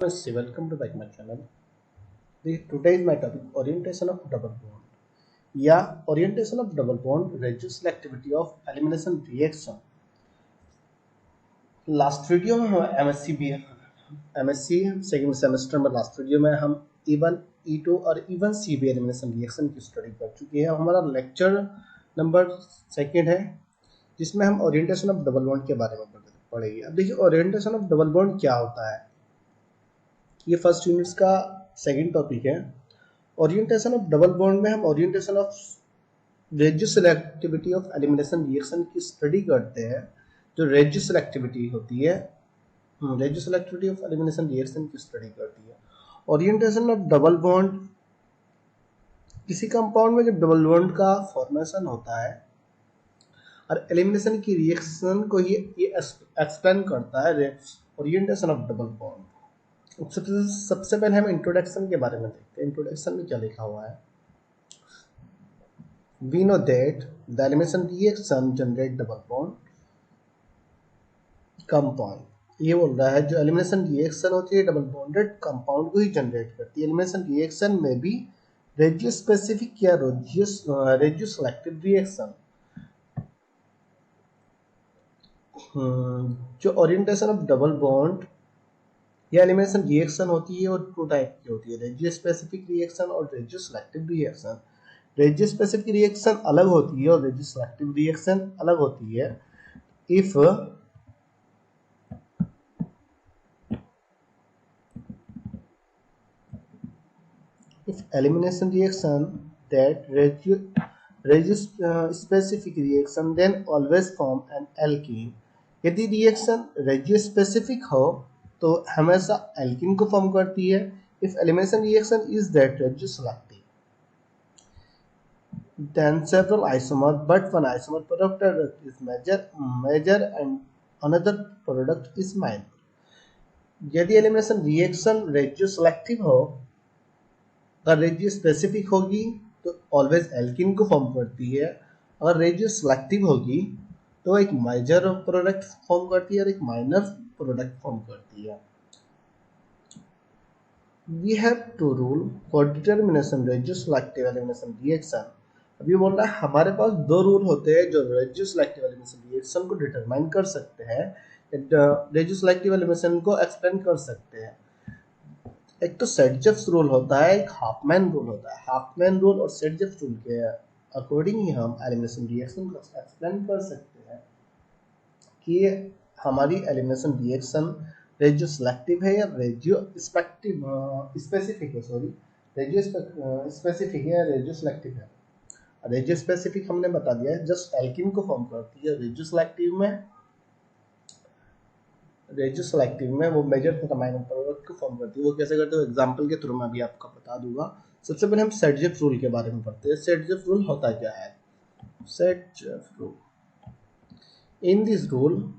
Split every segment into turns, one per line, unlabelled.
Namaste, welcome to back my channel. Today is my topic orientation of double bond. Yeah, orientation of double bond reduce selectivity of elimination reaction. Last video में हम MSc second semester में last video में हम E1 E2 और E1 CB elimination reaction की study कर चुके हैं। हमारा लेक्चर नंबर सेकेंड है जिसमें हम ओरिएंटेशन ऑफ डबल बॉन्ड के बारे में पढ़ेंगे। अब देखिए ओरिएंटेशन ऑफ डबल बॉन्ड क्या होता है, ये फर्स्ट यूनिट्स का सेकेंड टॉपिक है। ओरिएंटेशन ऑफ डबल बॉन्ड में हम orientation of radio selectivity of elimination reaction की स्टडी करते हैं। जो रेडियो सेलेक्टिविटी होती है, radio selectivity of elimination reaction की स्टडी करती है। ओरिएंटेशन ऑफ डबल बॉन्ड, किसी कंपाउंड में जब डबल बॉन्ड का फॉर्मेशन होता है और एलिमिनेशन की रिएक्शन को ये एक्सप्लेन करता है ओरिएंटेशन ऑफ डबल बॉन्ड। सबसे पहले हम इंट्रोडक्शन के बारे में देखते हैं। इंट्रोडक्शन में क्या लिखा हुआ है? We know that the elimination reaction generate double bond compound. ये बोल रहा है जो एलिमिनेशन रिएक्शन होती है डबल बॉन्डेड कंपाउंड को ही जनरेट करती है। एलिमिनेशन रिएक्शन में भी रेडियो स्पेसिफिक या रेडियो सेलेक्टिव रिएक्शन। जो ओरिएंटेशन ऑफ डबल बॉन्ड या एलिमिनेशन रिएक्शन होती है वो टू टाइप की होती है, रेडियो स्पेसिफिक रिएक्शन और radio selective reaction. Radio specific reaction अलग होती है और रेडियो सेलेक्टिव रिएक्शन अलग होती है। if elimination reaction that reduce specific reaction then always form an alkene। यदि रिएक्शन रेडियो स्पेसिफिक हो तो हमेशा एल्कीन को फॉर्म करती है। If elimination reaction is that radio selective then several isomer but one isomer product is major and another product is minor। यदि elimination reaction radio selective हो अगर रेडियो स्पेसिफिक होगी तो ऑलवेज एल्कीन को form करती है। अगर रेडियो सेलेक्टिव होगी तो एक मेजर प्रोडक्ट फॉर्म करती है और एक माइनर प्रोडक्ट फॉर्म करती है। We have to rule for determination radio selective elimination reaction. अभी बोल रहा है हमारे पास दो रूल होते हैं जो रेडियो सेलेक्टिव एलिमिनेशन रिएक्शन को डिटरमाइन कर सकते हैं, रेडियो सेलेक्टिव एलिमिनेशन को एक्सप्लेन कर सकते हैं। एक तो सेट-जेफ्स रूल होता है, एक हाफमैन रूल होता है। हाफमैन रूल और सेट-जेफ्स रूल के अकॉर्डिंग ही हम एलिमिनेशन रिएक्शन को एक्सप्लेन कर सकते हैं कि हमारी एलिमिनेशन रिएक्शन रेडियो सेलेक्टिव है या रेडियो स्पेसिफिक है, रेडियो स्पेसिफिक है या रेडियो सेलेक्टिव है। रेडियो स्पेसिफिक हमने बता दिया है, जस्ट एल्कीन को फॉर्म करती है। रेडियो सेलेक्टिव में वो मेजर तथा माइनर प्रोडक्ट को फॉर्म करती है। वो कैसे करते हो एग्जांपल के थ्रू मैं भी आपको बता दूंगा। सबसे पहले हम सेट-जेफ रूल के बारे में पढ़ते हैं। सेट-जेफ रूल होता क्या है? Set-Jeff rule, in this rule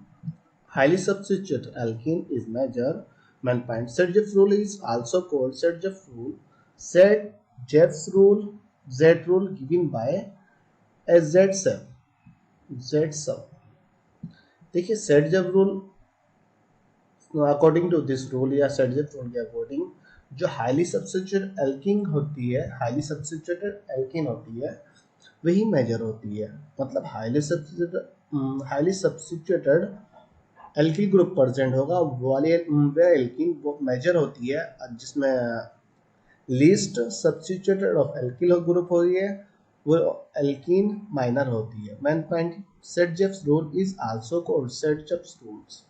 highly substituted alkene is major main point। Set-Jeff rule is also called Set-Jeff rule, Set-Jeff's rule, Z rule given by as Z-sub। देखिए Set-Jeff rule according to this rule या Set-Jeff rule के according जो highly substituted alkene होती है, highly substituted alkene होती है वही major होती है। मतलब highly substituted alkyl group present होगा वाली एल्कीन वो मेजर होती है, जिसमें least substituted of alkyl group होती है वो एल्कीन माइनर होती है। Main point, Saytzeff's rule is also called Saytzeff's rules,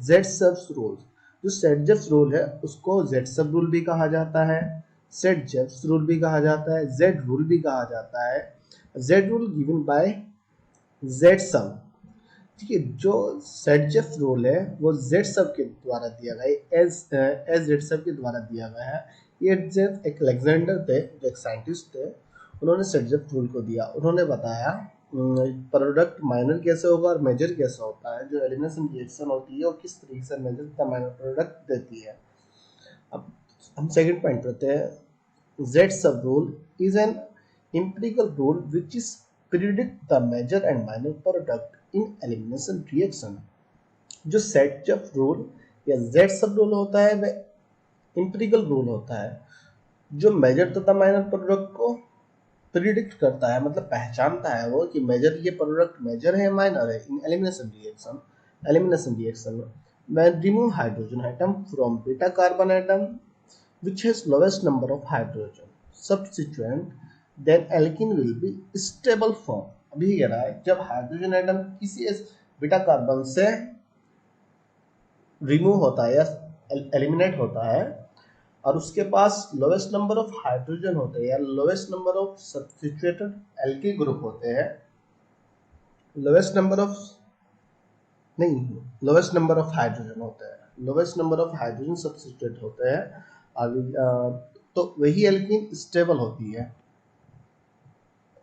Z-sub rules. जो सेट-जेफ्स रूल है उसको Z-sub रूल भी कहा जाता है, सेट-जेफ्स रूल भी कहा जाता है, Z रूल भी कहा जाता है। Z rule given by Z-sub। ठीक है, जो सेट-जेफ रूल है वो Z-sub के द्वारा दिया गया है, एज Z-sub के द्वारा दिया गया है। ये जेफ एक अलेक्जेंडर थे, जो एक साइंटिस्ट थे, उन्होंने सेट-जेफ रूल को दिया। उन्होंने बताया प्रोडक्ट माइनर कैसे होगा और मेजर कैसे होता है, जो एलिमिनेशन रिएक्शन होती है और किस तरीके से मेजर तथा माइनर प्रोडक्ट देती है। अब हम सेकंड पॉइंट करते हैं। Z-sub rule is an empirical rule which is predict the major and minor product in elimination reaction। जो सेट-जेफ रूल या Z-sub रूल होता है वह इंपेरिकल रूल होता है जो मेजर तथा माइनर प्रोडक्ट को प्रिडिक्ट करता है, मतलब पहचानता है वो कि मेजर, ये प्रोडक्ट मेजर है माइनर है। इन एलिमिनेशन रिएक्शन में when remove hydrogen atom from beta carbon atom which has lowest number of hydrogen substituent, then alkene will be stable form। अभी कह रहा है जब हाइड्रोजन एटम किसी बीटा कार्बन से रिमूव होता है या एलिमिनेट होता है और उसके पास लोवेस्ट नंबर ऑफ हाइड्रोजन होते हैं या lowest number of substituted alkyl group होते हैं, लोवेस्ट नंबर ऑफ नहीं लोवेस्ट नंबर ऑफ हाइड्रोजन होते हैं, lowest number of hydrogen substitute होते हैं तो वही एल्कीन स्टेबल होती है।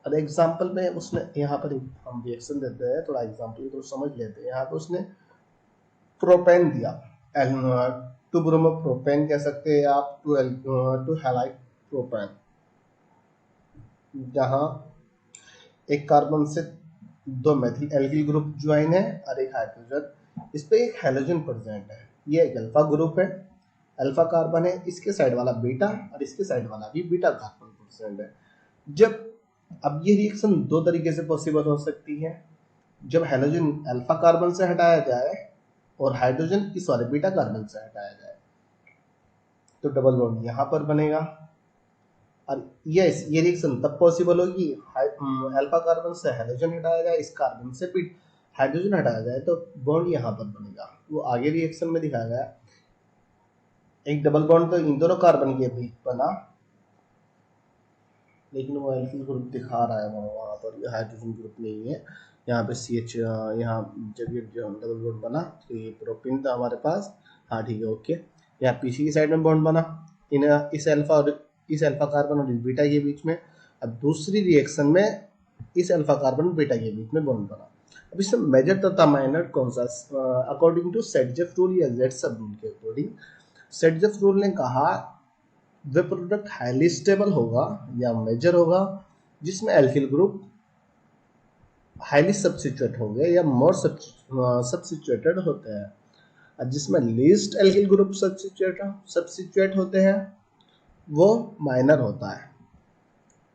और एग्जांपल में उसने यहाँ पर हम रिएक्शन देते हैं, थोड़ा एग्जांपल तो समझ लेते हैं। यहाँ पे उसने प्रोपेन दिया, टू ब्रोमो प्रोपेन कह सकते हैं आप, टू हैलाइड प्रोपेन, जहाँ एक कार्बन से दो मेथिल एल्किल ग्रुप ज्वाइन है और एक हाइड्रोजन, इस पे एक हैलोजन प्रेजेंट है। ये एक अल्फा ग्रुप है, अल्फा कार्बन है, इसके साइड वाला बीटा और इसके साइड वाला भी बीटा कार्बन प्रेजेंट है। जब अब ये रिएक्शन दो तरीके से पॉसिबल हो सकती है, जब हैलोजन अल्फा कार्बन से हटाया जाए और हाइड्रोजन इस वाले बीटा कार्बन से हटाया जाए, तो डबल बॉन्ड यहाँ पर बनेगा। और यस, ये रिएक्शन तब पॉसिबल होगी अल्फा कार्बन से हाइड्रोजन हटाया जाए, इस कार्बन से भी हाइड्रोजन हटाया जाए, तो बॉन्ड यहाँ पर बनेगा। वो आगे रिएक्शन में दिखाया गया। एक डबल बॉन्ड तो इन दोनों कार्बन के बीच बना, लेकिन वो एल्किल ग्रुप दिखा रहा है वहाँ पर हाइड्रोजन ग्रुप नहीं है। यहाँ पे CH, यहाँ जब ये डबल बॉन्ड बना तो ये प्रोपीन था हमारे पास। हाँ ठीक है, ओके। यहाँ पीछे की साइड में बॉन्ड बना इस अल्फा कार्बन और इस बीटा के बीच में। अब दूसरी रिएक्शन में इस अल्फा कार्बन बीटा के बीच में बॉन्ड बना। अब इसमें मेजर तथा माइनर कौन सा, अकॉर्डिंग टू सेटजेफ रूल या जेड सब रूल के अकॉर्डिंग, सेटजेफ रूल ने कहा वह प्रोडक्ट हाईली स्टेबल होगा या मेजर होगा जिसमें एल्किल ग्रुप हाईली सब्स्टिट्यूट हो गए या मोर सब्स्टिट्यूटेड होते हैं, और जिसमें लीस्ट एल्किल ग्रुप सब्स्टिट्यूट होते हैं वो माइनर होता है।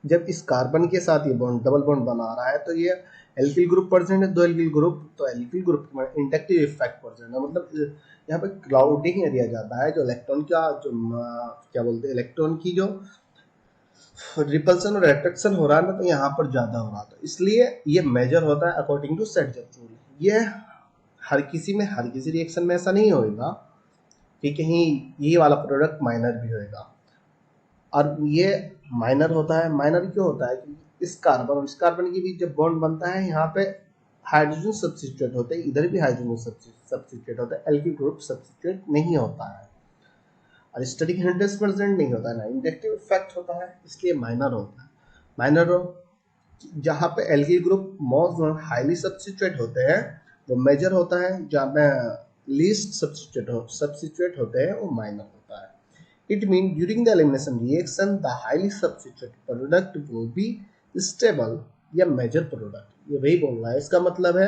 जब इस कार्बन के साथ ये बॉन्ड डबल बॉन्ड बना रहा है तो ये एल्किल ग्रुप प्रेजेंट है, दो एल्किल ग्रुप, तो एल्किल ग्रुप में इंडक्टिव इफेक्ट प्रेजेंट है। मतलब यहाँ पे क्लाउडिंग एरिया जाता है, जो इलेक्ट्रॉन का जो क्या बोलते हैं, इलेक्ट्रॉन की जो रिपल्सन और अट्रैक्शन हो रहा है ना, तो यहाँ पर ज्यादा हो रहा था, इसलिए ये मेजर होता है अकॉर्डिंग टू सेटजेफ रूल। ये हर किसी रिएक्शन में ऐसा नहीं होगा कि कहीं ये वाला प्रोडक्ट माइनर भी होगा। और ये माइनर होता है, माइनर क्यों होता है कि इस कार्बन और इस कार्बन के बीच जब बॉन्ड बनता है यहाँ पे हाइड्रोजन सब्स्टिट्यूट होते हैं, इधर भी हाइड्रोजन सब्स्टिट्यूट होता है, एल्किल ग्रुप सब्स्टिट्यूट नहीं होता है और स्टैटिक हिंड्रेंस प्रेजेंट नहीं होता है ना, इंडक्टिव इफेक्ट होता है, इसलिए माइनर होता है। माइनर जहाँ पे alkyl group most highly substitute होते हैं वो मेजर होता है, जहाँ पे लीस्ट सब्स्टिट्यूट होते हैं वो माइनर होता है। It means during the elimination reaction, the highly substituted product will be stable या मेजर प्रोडक्ट। ये वही बोल रहा है, इसका मतलब है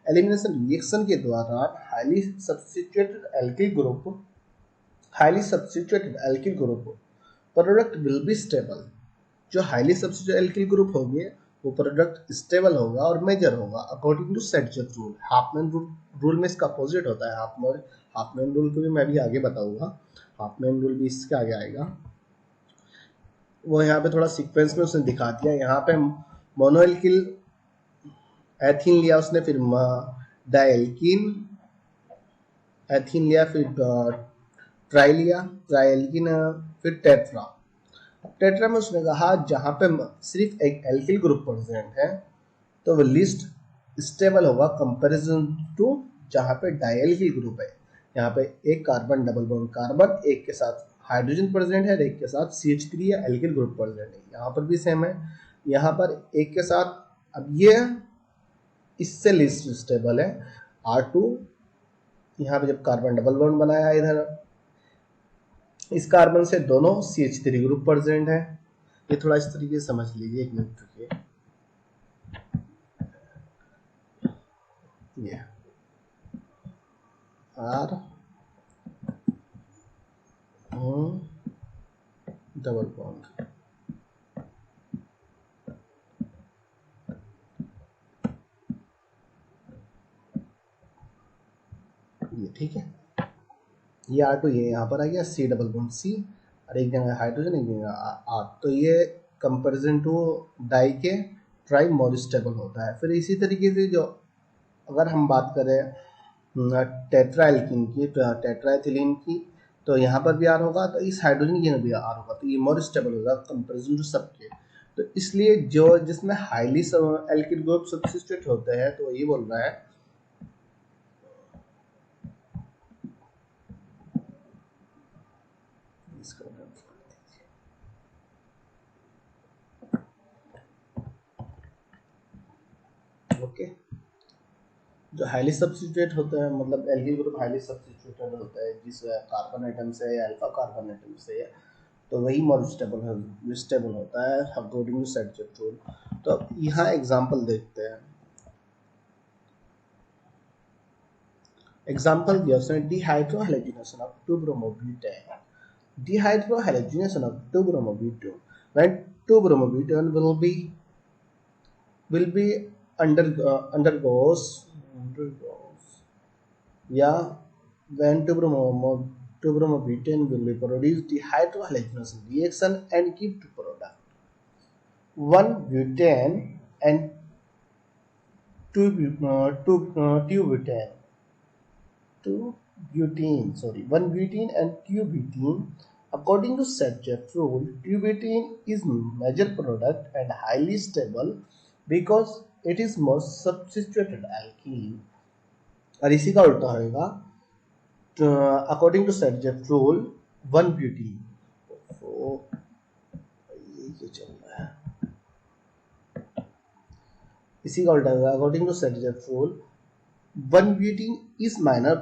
एलिमिनेशन रिएक्शन के दौरान highly substituted alkyl group product will be stable. जो हाईली सब्स्टिट्यूटेड एल्किल ग्रुप होंगे वो प्रोडक्ट स्टेबल होगा और मेजर होगा according to Saytzeff rule. Hofmann rule में इसका अपोजिट होता है। हाफमैन रूल को भी मैं भी आगे बताऊंगा, हाफमैन रूल भी इसके आगे आएगा। वो यहाँ पे थोड़ा सीक्वेंस में उसने दिखा दिया। यहाँ पे मोनोएल्किल एथीन लिया उसने, फिर डाइएल्किन एथीन लिया, फिर ट्राइएल्किन, फिर टेट्रा। टेट्रा में उसने कहा जहाँ पे सिर्फ एक एल्किल ग्रुप प्रेजेंट है तो वो लिस्ट स्टेबल होगा कंपैरिजन टू जहाँ पे डाइएल्किल ग्रुप है। यहाँ पे एक कार्बन डबल बॉन्ड कार्बन, एक के साथ हाइड्रोजन प्रेजेंट है, एक के साथ CH3 या एल्किल ग्रुप प्रेजेंट है। यहाँ पर भी सेम है, यहाँ पर एक के साथ, अब ये इससे लिस्ट स्टेबल है R2। यहाँ पे जब कार्बन डबल बॉन्ड बनाया इधर, इस कार्बन से दोनों CH3 ग्रुप प्रेजेंट है। ये थोड़ा इस तरीके से समझ लीजिए, एक मिनट रुकिए। ये R डबल बॉन्ड, ये ठीक है। ये R2 ये यहाँ पर आ गया, C डबल बॉन्ड C, और एक जगह हाइड्रोजन एक जगह R, तो ये कंपेरिजन टू डाई के ट्राई मोर स्टेबल होता है। फिर इसी तरीके से जो अगर हम बात करें टेट्राएल्कीन की, टेट्राएथिलीन की, तो यहाँ पर भी R होगा, तो इस हाइड्रोजन की भी R होगा, तो ये मोर स्टेबल होगा कंपेरिजन टू सबके। तो इसलिए जो जिसमें हाईली एल्किल ग्रुप सब्स्टिट्यूट होते हैं, तो ये बोल रहा है ओके, जो हाईली सब्स्टिट्यूट होते हैं, मतलब एल्किल ग्रुप हाईली सब्स्टिट्यूटेड होता है जिस कार्बन आइटम से या अल्फा कार्बन आइटम से, तो वही मोर स्टेबल होता है अकॉर्डिंग टू सैडजेफ रूल। तो यहाँ एग्जांपल देखते हैं। एग्जांपल दिया उसने, डिहाइड्रोहैलोजिनेशन of 2-bromobutane, dehydrohalogenation of 2-bromobutane, when 2-bromobutane will be undergoes yeah, when 2-bromobutane will be produced dehydrohalogenation reaction and give two product, 1 butane and 2 butane, 1 butene and 2 butene. According to Sadjeff rule, 2 butene is major product and highly stable because it is most substituted alkene. और इसी का उल्टा होगा, according to Sadjeff rule, 1 butene, ये चल रहा है, इसी का उल्टा होगा, according to Sadjeff rule 1 butene is minor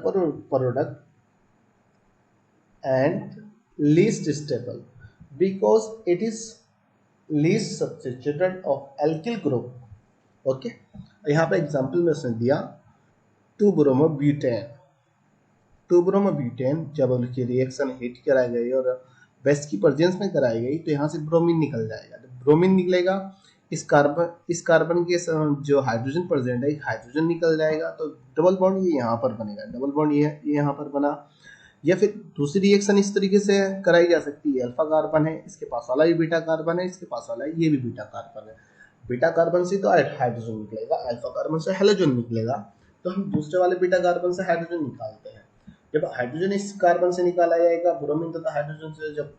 product and least stable because it is least substituted of alkyl group. Okay, यहाँ पे एग्जांपल में उसने दिया 2-bromobutane, 2-bromobutane जब उनकी रिएक्शन हीट कराई गई और बेस की प्रेजेंस में कराई गई, तो यहाँ से ब्रोमीन निकल जाएगा। तो ब्रोमीन निकलेगा, इस कार्बन के जो हाइड्रोजन प्रेजेंट है, हाइड्रोजन निकल जाएगा, तो डबल बॉन्ड ये यहाँ पर बनेगा, डबल बॉन्ड ये यहाँ पर बना। या फिर दूसरी रिएक्शन इस तरीके से कराई जा सकती है, अल्फा कार्बन है, इसके पास वाला ये बीटा कार्बन है, इसके पास वाला ये भी बीटा कार्बन है, बीटा कार्बन से तो हाइड्रोजन निकलेगा, अल्फा कार्बन से हेलोजन निकलेगा, तो हम दूसरे वाले बीटा कार्बन से हाइड्रोजन निकालते हैं। जब हाइड्रोजन इस कार्बन से निकाला जाएगा, ब्रोमीन तथा हाइड्रोजन से जब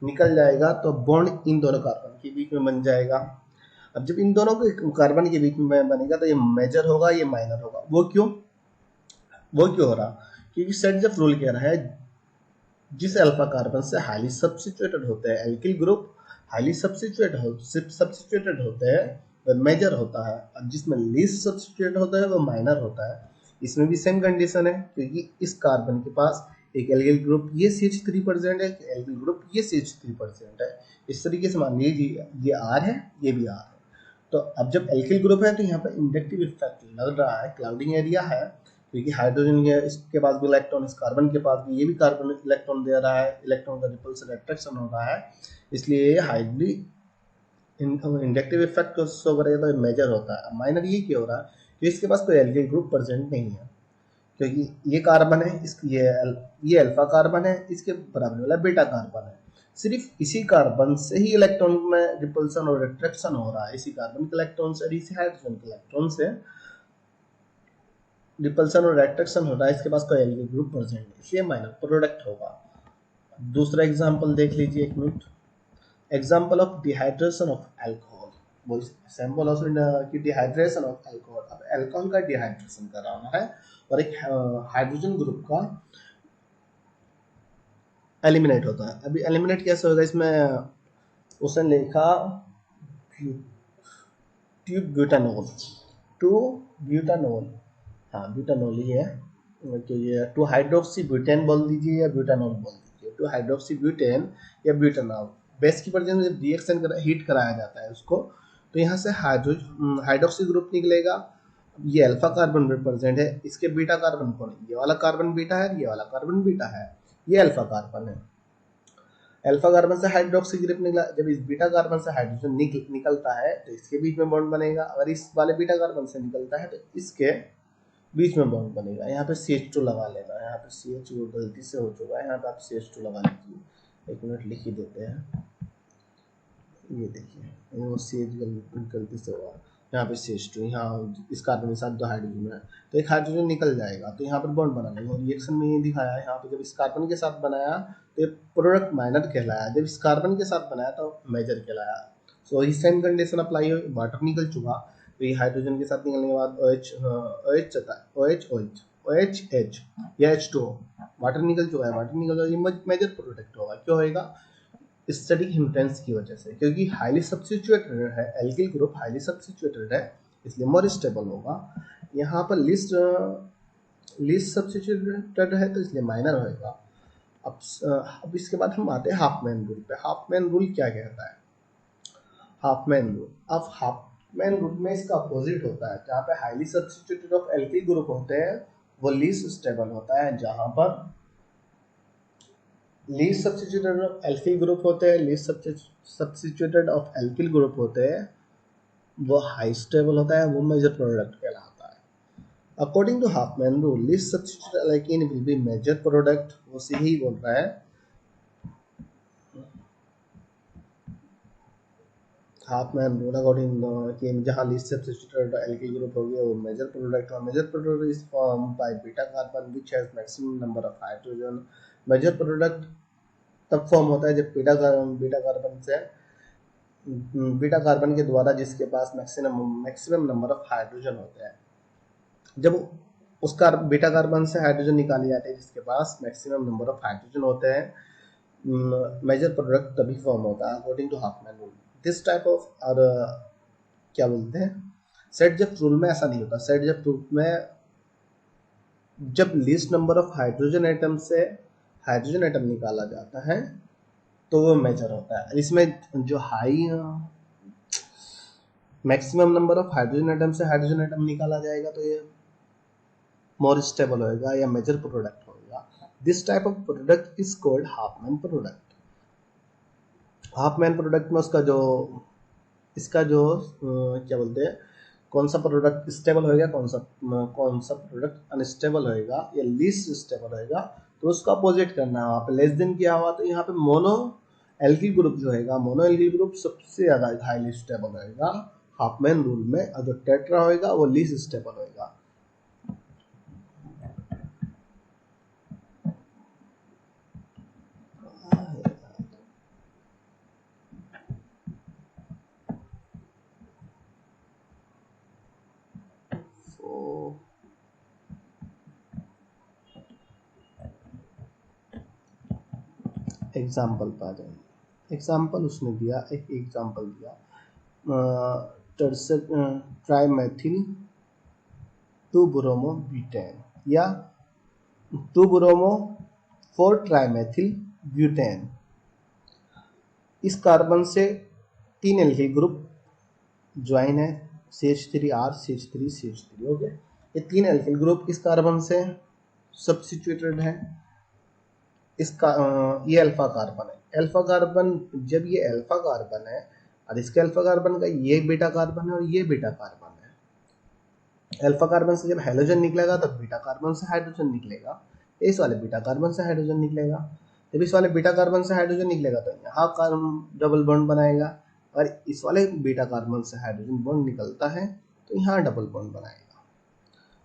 निकल जाएगा, तो बॉन्ड इन दोनों कार्बन के बीच में बन जाएगा। अब जब इन दोनों के कार्बन के बीच में बनेगा, तो ये मेजर होगा, ये माइनर होगा। वो क्यों हो रहा? क्योंकि Sadjeff रूल कह रहा है जिस अल्फा कार्बन से हाईली सब्स्टिट्यूटेड होते हैं एल्किल ग्रुप, हाईली सब्स्टिट्यूटेड होते हैं, वह मेजर होता है, और जिसमें लीस्ट सब्स्टिट्यूटेड होता है वह माइनर होता है। इसमें भी सेम कंडीशन है, क्योंकि इस कार्बन के पास एक एल्किल ग्रुप ये CH3% है, एल्किल ग्रुप ये CH3% है। इस तरीके से मान लीजिए ये R है, ये भी R है। तो अब जब एल्किल ग्रुप है, तो यहाँ पर इंडक्टिव इफेक्ट लग रहा है, क्लाउडिंग एरिया है, क्योंकि हाइड्रोजन के इसके पास भी इलेक्ट्रॉन, इस कार्बन के पास भी, ये भी कार्बन इलेक्ट्रॉन दे रहा है, इलेक्ट्रॉन का रिपल्सन अट्रैक्शन हो रहा है, इसलिए ये हाईली इंडक्टिव इफेक्ट शो करेगा, तो मेजर होता है। माइनर ये क्यों हो रहा है कि इसके पास कोई एल्किल ग्रुप प्रेजेंट नहीं है, क्योंकि ये कार्बन है, ये अल्फा कार्बन है, इसके बराबर वाला बीटा कार्बन है, सिर्फ इसी कार्बन से ही इलेक्ट्रॉन में रिपल्सन और अट्रैक्शन हो रहा है, इसी कार्बन के इलेक्ट्रॉन से, इसी हाइड्रोजन के इलेक्ट्रॉन से रिपल्सन और अट्रैक्शन हो रहा है, इसके पास कोई एल्किल ग्रुप प्रेजेंट नहीं, इसलिए माइनर प्रोडक्ट होगा। दूसरा एग्जांपल देख लीजिए, एक minute. Example of dehydration of alcohol, वो सैंपल ऑफ की डिहाइड्रेशन ऑफ अल्कोहल। अब अल्कोहल का डिहाइड्रेशन कराना है और एक हाइड्रोजन ग्रुप का एलिमिनेट होता है। अभी एलिमिनेट कैसे होगा, इसमें उसने लिखा ब्यूटानोल, हाँ ब्यूटानोल ही है, तो ये 2 हाइड्रोक्सी बोल दीजिए या ब्यूटानोल बोल दीजिए, 2 हाइड्रोक्सी या ब्यूटानोल। बेस की प्रेजेंस जब रिएक्शन हीट कराया जाता है उसको, तो यहाँ से हाइड्रोक्सी ग्रुप निकलेगा, ये अल्फा कार्बन प्रेजेंट है, इसके बीटा कार्बन कौन है, ये वाला कार्बन बीटा है, ये वाला कार्बन बीटा है, ये अल्फा कार्बन है। अल्फा कार्बन से हाइड्रोक्सी ग्रुप निकला, जब इस बीटा कार्बन से हाइड्रोजन निकलता है तो इसके बीच में बॉन्ड बनेगा। अगर इस वाले बीटा कार्बन से निकलता है तो इसके बीच में बॉन्ड बनेगा। यहाँ पे CH2 लगा लेना, यहाँ पे CH गलती से हो चुका है, यहाँ पे आप CH2 लगा लीजिए। 1 मिनट लिख ही देते हैं। ये देखिए वो CH गलती से हुआ, यहाँ पे CH2, यहाँ इस कार्बन के साथ 2 हाइड्रोजन है तो एक हाइड्रोजन निकल जाएगा, तो यहाँ पर बॉन्ड बना लेंगे। और रिएक्शन में ये दिखाया है, यहाँ पे जब इस कार्बन के साथ बनाया तो ये प्रोडक्ट माइनर कहलाया, जब इस कार्बन के साथ बनाया तो मेजर कहलाया। सो इस सेम कंडीशन अप्लाई हुई, वाटर निकल चुका, तो ये हाइड्रोजन के साथ निकलने के बाद OH या H2O, वाटर निकल चुका है, वाटर निकल चुका है, ये मेजर प्रोडक्ट होगा। क्यों होगा? स्टैटिक हिंड्रेंस की वजह से, क्योंकि हाईली सब्स्टिट्यूटेड है, एल्किल ग्रुप हाईली सब्स्टिट्यूटेड है, इसलिए मोर स्टेबल होगा। यहाँ पर लिस्ट सब्स्टिट्यूटेड है तो इसलिए माइनर होगा। अब इसके बाद हम आते हैं हाफमैन रूल पे। हाफमैन रूल क्या कहता है? हाफमैन रूल, अब हाफमैन रूल में इसका अपोजिट होता है। जहाँ पे highly substituted of alkyl group होते हैं वो लीस्ट स्टेबल होता है, जहाँ पर least substituted of alkyl group होते हैं, least substituted of alkyl group होते हैं, वो हाई स्टेबल होता है, वो मेजर प्रोडक्ट कहलाता है। According to Hofmann rule, least substituted alkene will be major product. वो सीधे ही बोल रहा है हाफमैन रूल अकॉर्डिंग कि जहाँ लीस्ट सब्स्टिट्यूटेड एल्किल ग्रुप हो गया वो मेजर प्रोडक्ट, और major product is form by beta carbon which has maximum number of hydrogen. Major product तब फॉर्म होता है जब बीटा कार्बन के द्वारा जिसके पास मैक्सिमम नंबर ऑफ हाइड्रोजन होते हैं। जब उसका बीटा कार्बन से हाइड्रोजन निकाले जाते हैं जिसके पास मैक्सिमम नंबर ऑफ हाइड्रोजन होते हैं, मेजर प्रोडक्ट तभी फॉर्म होता है according to Hofmann rule. This type of और क्या बोलते हैं, सेट-जेफ रूल में ऐसा नहीं होता। सेट-जेफ रूल में जब least number of hydrogen atom से हाइड्रोजन एटम निकाला जाता है तो वो मेजर होता है। इसमें जो high maximum number of hydrogen atom से हाइड्रोजन एटम निकाला जाएगा तो ये मोर स्टेबल होएगा या मेजर प्रोडक्ट होगा। This type of product is called Hopman product. Hopman product में इसका जो क्या बोलते हैं, कौन सा प्रोडक्ट स्टेबल होएगा, कौन सा प्रोडक्ट अनस्टेबल होएगा या लीस्ट स्टेबल होएगा, तो उसका अपोजिट करना है। वहाँ पे लेस देन किया हुआ तो यहाँ पे मोनो एल्किल ग्रुप जो होएगा, मोनो एल्किल ग्रुप सबसे ज्यादा हाईली स्टेबल होएगा हाफमैन रूल में, और जो टेट्रा होएगा वो लीस्ट स्टेबल होएगा। एग्जाम्पल पर आ जाएंगे। एग्जाम्पल उसने दिया, एक एग्जाम्पल दिया ट्राइमेथिल 2-ब्रोमो-ब्यूटेन या 2-ब्रोमो-4-ट्राइमेथिल ब्यूटेन। इस कार्बन से 3 एल्किल ग्रुप ज्वाइन है, CH3R CH3 CH3 हो गया। ये 3 एल्किल ग्रुप इस कार्बन से सब्स्टिट्यूटेड है। इसका ये अल्फा कार्बन है। अल्फा कार्बन, जब ये अल्फा कार्बन है और इसके अल्फा कार्बन का ये बीटा कार्बन है और ये बीटा कार्बन है, अल्फा कार्बन से जब हाइड्रोजन निकलेगा तो बीटा कार्बन से हाइड्रोजन निकलेगा, इस वाले बीटा कार्बन से हाइड्रोजन निकलेगा। जब इस वाले बीटा कार्बन से हाइड्रोजन निकलेगा तो यहाँ कार्बन डबल बॉन्ड बनाएगा, और इस वाले बीटा कार्बन से हाइड्रोजन बॉन्ड निकलता है तो यहाँ डबल बॉन्ड बनाएगा।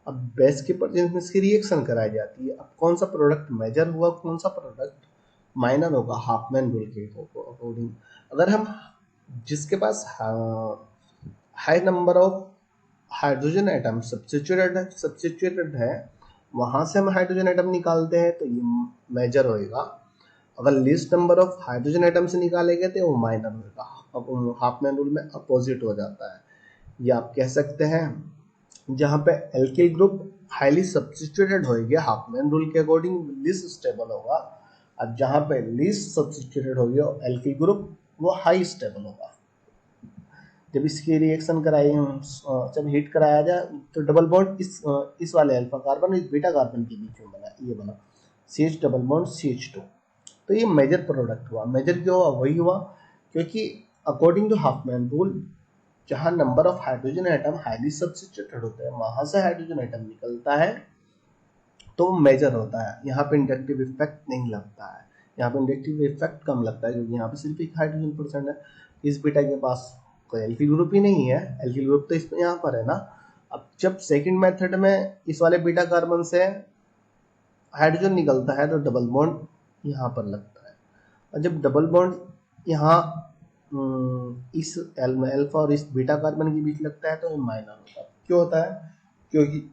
अब बेस के प्रेजेंस में इसकी रिएक्शन कराई जाती है। अब कौन सा प्रोडक्ट मेजर हुआ, कौन सा प्रोडक्ट माइनर होगा हाफमैन रूल के अकॉर्डिंग। अगर हम जिसके पास high number of hydrogen atom substituted है वहां से हम हाइड्रोजन एटम निकालते हैं तो ये मेजर होएगा। अगर least number of hydrogen atom से निकालेंगे तो वो माइनर होएगा। अब हाफमैन रूल में अपोजिट हो जाता है। ये आप कह सकते हैं जहाँ पे एल्किल ग्रुप हाईली सब्स्टिट्यूटेड होगा हाफमैन रूल के अकॉर्डिंग लीस्ट स्टेबल होगा, और जहाँ पे लीस्ट सब्स्टिट्यूटेड होगा एल्किल ग्रुप वो हाई स्टेबल होगा। जब इसकी रिएक्शन कराई, जब हीट कराया जाए तो डबल बॉन्ड इस वाले अल्फा कार्बन इस बीटा कार्बन के बीच में बना, ये बना CH डबल बॉन्ड CH2। तो ये मेजर प्रोडक्ट हुआ। मेजर क्यों हुआ? वही हुआ क्योंकि अकॉर्डिंग टू हाफमैन रूल जहां number of hydrogen atom highly substituted होते हैं वहां से हाइड्रोजन एटम निकलता है तो वो मेजर होता है। यहाँ पे इंडक्टिव इफेक्ट नहीं लगता है, यहाँ पे इंडक्टिव इफेक्ट कम लगता है क्योंकि यहाँ पे सिर्फ एक हाइड्रोजन परसेंट है। इस बीटा के पास कोई एल्किल ग्रुप ही नहीं है, एल्किल ग्रुप तो इसमें यहाँ पर है ना। अब जब सेकंड मेथड में इस वाले बीटा कार्बन से हाइड्रोजन निकलता है तो डबल बॉन्ड यहाँ पर लगता है, और जब डबल बॉन्ड यहाँ इस अल्फा और इस बीटा कार्बन के बीच लगता है तो ये माइनर होता है। क्यों होता है? क्योंकि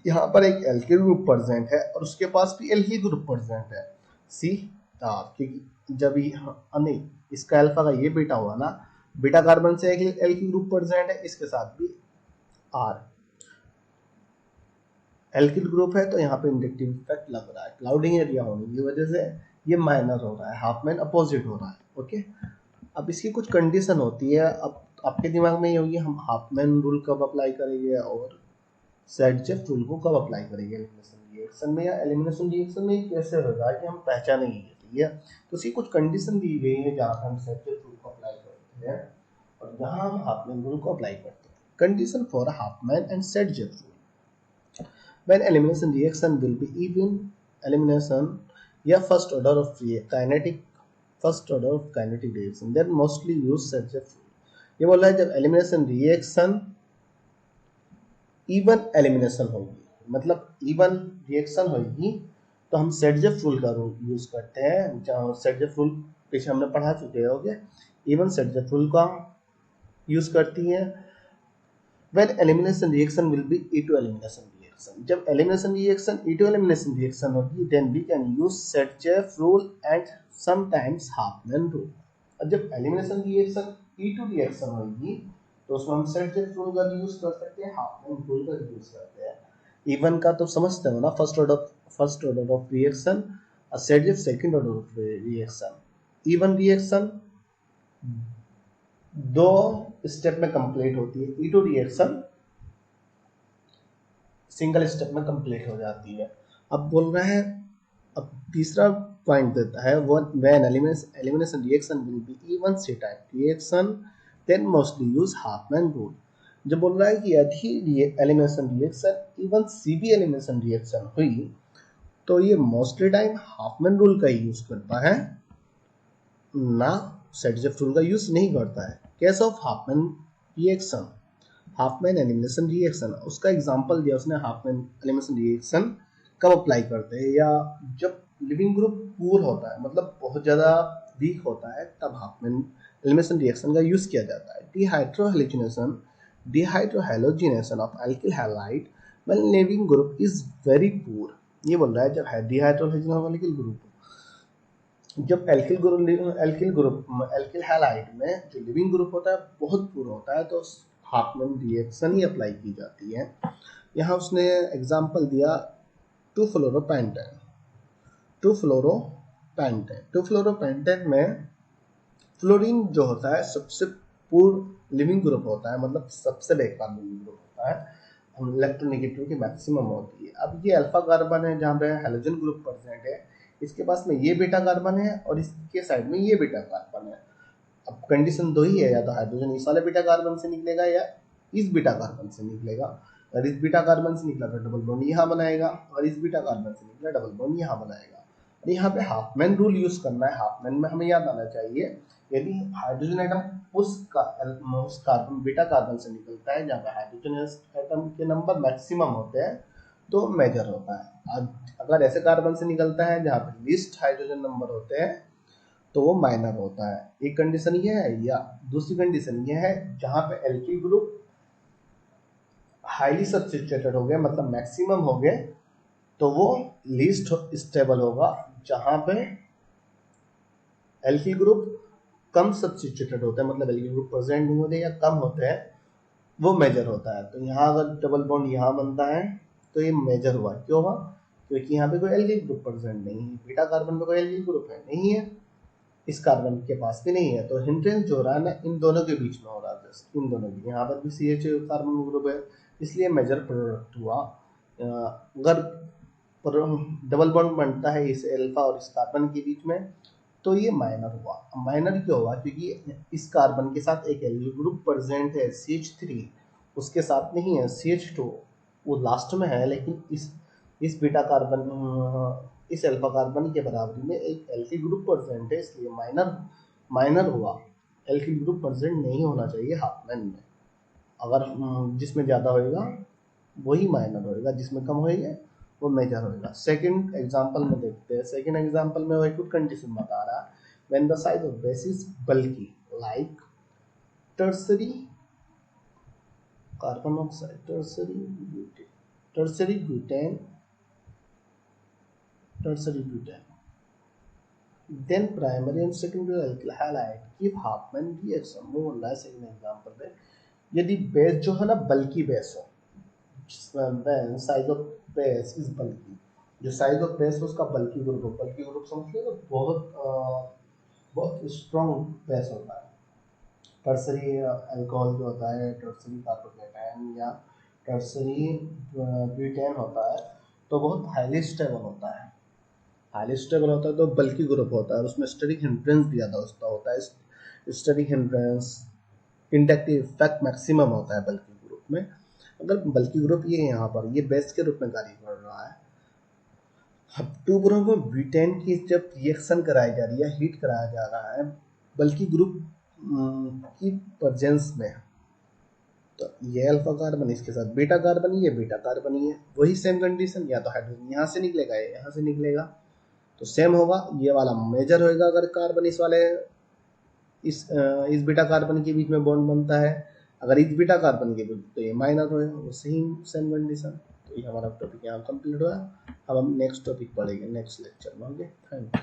यहाँ पर एक एल्किल ग्रुप प्रेजेंट है और उसके पास भी एल्किल ग्रुप प्रेजेंट है सी आर, क्योंकि जब नहीं इसका अल्फा का ये बीटा हुआ ना, बीटा कार्बन से एक एल्किल ग्रुप प्रेजेंट है, इसके साथ भी आर एल्किल ग्रुप है तो यहाँ पे इंडक्टिव इफेक्ट लग रहा है। क्लाउडिंग एरिया होने की वजह से ये माइनर हो रहा है, हाफमैन अपोजिट हो रहा है। ओके, अब इसकी कुछ कंडीशन होती है। अब आपके दिमाग में ये होगी हम हाफमैन रूल कब अप्लाई करेंगे और सेडजेफ रूल को कब अप्लाई करेंगे एलिमिनेशन रिएक्शन में, या एलिमिनेशन रिएक्शन में कैसे होगा कि हम पहचानेंगे। ठीक है, तो उसकी कुछ कंडीशन दी गई है जहाँ हम सेडजेफ रूल को अप्लाई करते हैं और जहाँ हम हाफमैन रूल को अप्लाई करते हैं। Condition for Hopman and सेडजेफ rule: when elimination reaction will be even elimination या first order of kinetic reaction then mostly use Sergev rule। ये बोल रहा है जब एलिमिनेशन रिएक्शन इवन एलिमिनेशन होगी, मतलब इवन रिएक्शन होगी तो हम सेडजेफ रूल का यूज करते हैं। जहाँ सेडजेफ रूल पीछे हमने पढ़ा चुके होंगे, इवन सेडजेफ रूल का यूज करती है। when elimination reaction will be E2 elimination reaction, जब elimination reaction E2 elimination reaction होगी then we can use Sergev rule and sometimes Hauptmann rule। और जब elimination reaction E2 reaction होगी तो उसमें हम Sergev rule का यूज कर सकते हैं, Hauptmann rule का यूज करते हैं। इवन का तो समझते हो ना, फर्स्ट ऑर्डर ऑफ रिएक्शन और Sergev second order of reaction. E one reaction दो स्टेप में कंप्लीट होती है, E2 रिएक्शन सिंगल स्टेप में कंप्लीट हो जाती है। अब बोल रहा है, अब तीसरा पॉइंट देता है when elimination reaction will be E one C type reaction then mostly use Hofmann rule. जब बोल रहा है कि यदि elimination reaction E one C B elimination reaction हुई तो ये मोस्टली टाइम हाफमैन रूल का यूज करता है, ना सेडजेफ रूल का यूज नहीं करता है। Case of Hopman reaction, Hopman elimination reaction, उसका एग्जांपल दिया उसने। हाफमैन एलिमिनेशन रिएक्शन कब अप्लाई करते हैं, या जब लिविंग ग्रुप पूर होता है, मतलब बहुत ज़्यादा वीक होता है, तब हाफमैन एलिमिनेशन रिएक्शन का यूज किया जाता है। Dehydrohalogenation of alkyl halide when leaving group is very poor. ये बोल रहा है जब डिहाइड्रोहैलोजिनेशन ऑफ एल्किल ग्रुप, जब एल्किल हैलाइड में जो लिविंग ग्रुप होता है बहुत पूरा होता है तो हाफमैन रिएक्शन ही अप्लाई की जाती है। यहाँ उसने एग्जांपल दिया 2-फ्लोरोपेंटेन। 2-फ्लोरोपेंटेन में फ्लोरीन जो होता है सबसे पूर्ण लिविंग ग्रुप होता है, मतलब सबसे बेकार लिविंग ग्रुप होता है, इलेक्ट्रोनेगेटिविटी मैक्सिमम होती है। अब ये अल्फा कार्बन है जहाँ पे हैलोजन ग्रुप प्रेजेंट है, इसके पास में ये बीटा कार्बन है और इसके साइड में ये बीटा कार्बन है। अब कंडीशन दो ही है, या तो हाइड्रोजन इस वाले बीटा कार्बन से निकलेगा या इस बीटा कार्बन से निकलेगा। अगर इस बीटा कार्बन से निकला तो डबल बॉन्ड यहाँ बनाएगा, और इस बीटा कार्बन से निकला डबल बॉन्ड यहाँ बनाएगा। और यहाँ पे हाफमैन रूल यूज करना है। हाफमैन में हमें याद आना चाहिए, यदि हाइड्रोजन एटम उस कार्बन बीटा कार्बन से निकलता है जहाँ पे हाइड्रोजन एटम के नंबर मैक्सिमम होते हैं तो मेजर होता है। अगर ऐसे कार्बन से निकलता है जहाँ पे लिस्ट हाइड्रोजन नंबर होते हैं तो वो माइनर होता है। एक कंडीशन ये है, या दूसरी कंडीशन ये है जहाँ पे एल्किल ग्रुप हाईली सब्स्टिट्यूटेड हो गए, मतलब मैक्सिमम हो गए, तो वो लीस्ट स्टेबल होगा। जहाँ पे एल्किल ग्रुप कम सब्स्टिट्यूटेड होता है, मतलब एल्किल ग्रुप प्रेजेंट नहीं होते या कम होते हैं, वो मेजर होता है। तो यहाँ अगर डबल बॉन्ड यहाँ बनता है तो ये मेजर हुआ। क्यों हुआ? क्योंकि यहाँ पे कोई एल्किल ग्रुप प्रेजेंट नहीं है, बीटा कार्बन में कोई एल्किल ग्रुप है नहीं है, इस कार्बन के पास भी नहीं है, तो हिंड्रेंस जो हो रहा है ना इन दोनों के बीच में हो रहा है, जस्ट इन दोनों की। यहाँ पर भी CH कार्बन ग्रुप है, इसलिए मेजर प्रोडक्ट हुआ। अगर पर डबल बॉन्ड बनता है इस अल्फा और इस कार्बन के बीच में, तो ये माइनर हुआ। माइनर क्यों हुआ? क्योंकि इस कार्बन के साथ एक एल्किल ग्रुप प्रेजेंट है CH3, उसके साथ नहीं है CH2, वो लास्ट में है, लेकिन इस बीटा कार्बन इस अल्फा कार्बन के बराबरी में एक एल्किल ग्रुप प्रेजेंट है, इसलिए माइनर माइनर हुआ। एल्किल ग्रुप प्रेजेंट नहीं होना चाहिए हाफमैन में। अगर जिसमें ज़्यादा होएगा वही माइनर होएगा, जिसमें कम होएगा वो मेजर होएगा। सेकंड एग्जांपल में देखते हैं। सेकंड एग्जांपल में वही कुछ कंडीशन बता रहा है। When the size of base is bulky like tertiary carbon oxide, tertiary butane, then primary and secondary alkyl halide give Hauptmann reaction। वो बोल रहा है सेकंड एग्जांपल में, यदि बेस जो है ना बल्की बेस हो, when size of base is bulky, जो साइज ऑफ बेस उसका बल्की ग्रुप हो। बल्की ग्रुप समझिए तो बहुत स्ट्रॉन्ग बेस होता है। टर्सरी अल्कोहल जो होता है, टर्सरी कार्बोकेटायन या टर्सरी ब्यूटेन होता है, तो बहुत हाईली स्टेबल होता है। हाईली स्टेबल होता है तो बल्की ग्रुप होता है, उसमें स्टेरिक हिंड्रेंस भी ज़्यादा उसका होता है। Steric hindrance inductive effect maximum होता है बल्की ग्रुप में। अगर बल्की ग्रुप ये यहाँ पर ये बेस के रूप में कार्य कर रहा है। अब टू ग्रुप में ब्यूटेन की जब रिएक्शन कराई जा रही है, हीट कराया जा रहा है बल्की ग्रुप की प्रेजेंस में, तो ये अल्फा कार्बन इसके साथ बीटा कार्बन, ये बीटा कार्बन ही है, वही सेम कंडीशन। या तो हाइड्रोजन यहाँ से निकलेगा या यहाँ से निकलेगा, तो सेम होगा। ये वाला मेजर होएगा अगर कार्बन इस वाले इस बीटा कार्बन के बीच में बॉन्ड बनता है। अगर इस बीटा कार्बन के बीच, तो ये माइनर होएगा, वो सेम कंडीशन। तो ये हमारा टॉपिक यहाँ कंप्लीट हुआ। अब हम नेक्स्ट टॉपिक पढ़ेंगे नेक्स्ट लेक्चर में। Okay, thank you.